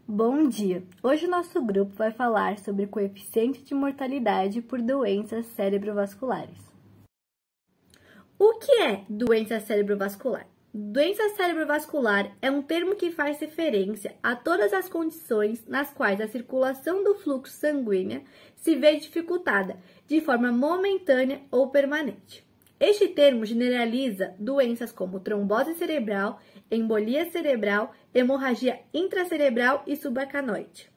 Bom dia! Hoje o nosso grupo vai falar sobre coeficiente de mortalidade por doenças cerebrovasculares. O que é doença cerebrovascular? Doença cerebrovascular é um termo que faz referência a todas as condições nas quais a circulação do fluxo sanguíneo se vê dificultada de forma momentânea ou permanente. Este termo generaliza doenças como trombose cerebral, embolia cerebral, hemorragia intracerebral e subaracnoide.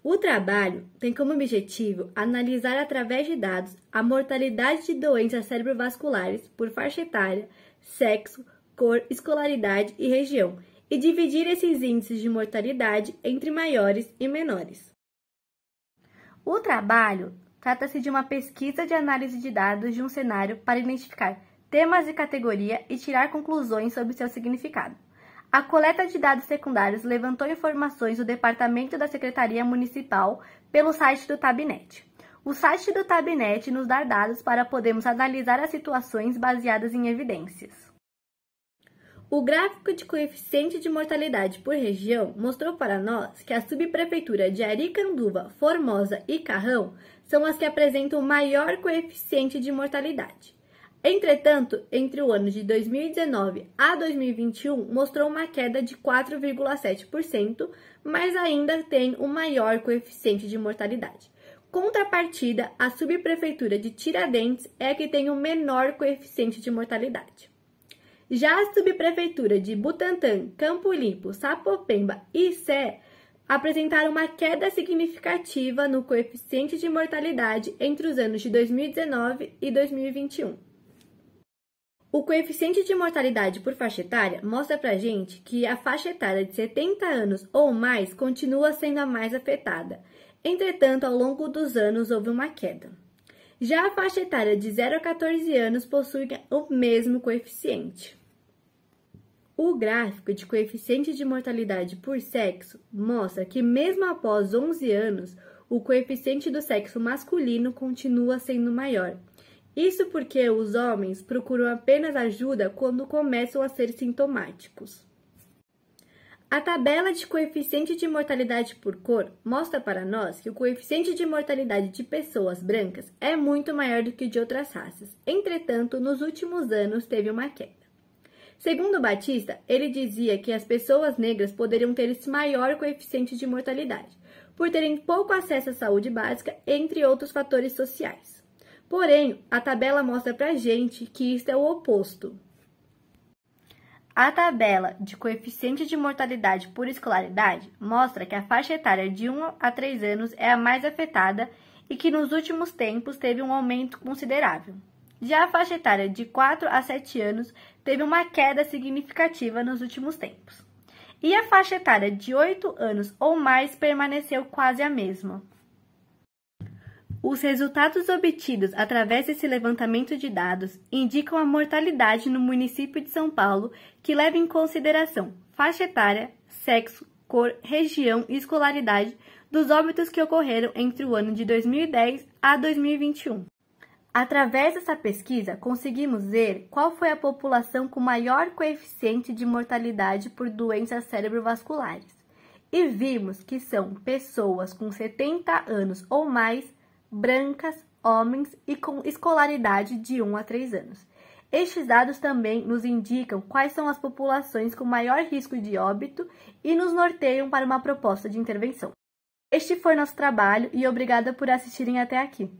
O trabalho tem como objetivo analisar através de dados a mortalidade de doenças cerebrovasculares por faixa etária, sexo, cor, escolaridade e região, e dividir esses índices de mortalidade entre maiores e menores. O trabalho trata-se de uma pesquisa de análise de dados de um cenário para identificar temas de categoria e tirar conclusões sobre seu significado. A coleta de dados secundários levantou informações do Departamento da Secretaria Municipal pelo site do Tabnet. O site do Tabnet nos dá dados para podermos analisar as situações baseadas em evidências. O gráfico de coeficiente de mortalidade por região mostrou para nós que a subprefeitura de Aricanduva, Formosa e Carrão são as que apresentam o maior coeficiente de mortalidade. Entretanto, entre o ano de 2019 a 2021, mostrou uma queda de 4,7%, mas ainda tem o maior coeficiente de mortalidade. Contrapartida, a subprefeitura de Tiradentes é a que tem o menor coeficiente de mortalidade. Já a subprefeitura de Butantã, Campo Limpo, Sapopemba e Sé apresentaram uma queda significativa no coeficiente de mortalidade entre os anos de 2019 e 2021. O coeficiente de mortalidade por faixa etária mostra pra gente que a faixa etária de 70 anos ou mais continua sendo a mais afetada. Entretanto, ao longo dos anos houve uma queda. Já a faixa etária de 0 a 14 anos possui o mesmo coeficiente. O gráfico de coeficiente de mortalidade por sexo mostra que mesmo após 11 anos, o coeficiente do sexo masculino continua sendo maior. Isso porque os homens procuram apenas ajuda quando começam a ser sintomáticos. A tabela de coeficiente de mortalidade por cor mostra para nós que o coeficiente de mortalidade de pessoas brancas é muito maior do que de outras raças. Entretanto, nos últimos anos teve uma queda. Segundo Batista, ele dizia que as pessoas negras poderiam ter esse maior coeficiente de mortalidade, por terem pouco acesso à saúde básica, entre outros fatores sociais. Porém, a tabela mostra pra gente que isso é o oposto. A tabela de coeficiente de mortalidade por escolaridade mostra que a faixa etária de 1 a 3 anos é a mais afetada e que nos últimos tempos teve um aumento considerável. Já a faixa etária de 4 a 7 anos teve uma queda significativa nos últimos tempos. E a faixa etária de 8 anos ou mais permaneceu quase a mesma. Os resultados obtidos através desse levantamento de dados indicam a mortalidade no município de São Paulo, que leva em consideração faixa etária, sexo, cor, região e escolaridade dos óbitos que ocorreram entre o ano de 2010 a 2021. Através dessa pesquisa, conseguimos ver qual foi a população com maior coeficiente de mortalidade por doenças cerebrovasculares. E vimos que são pessoas com 70 anos ou mais, brancas, homens e com escolaridade de 1 a 3 anos. Estes dados também nos indicam quais são as populações com maior risco de óbito e nos norteiam para uma proposta de intervenção. Este foi nosso trabalho e obrigada por assistirem até aqui.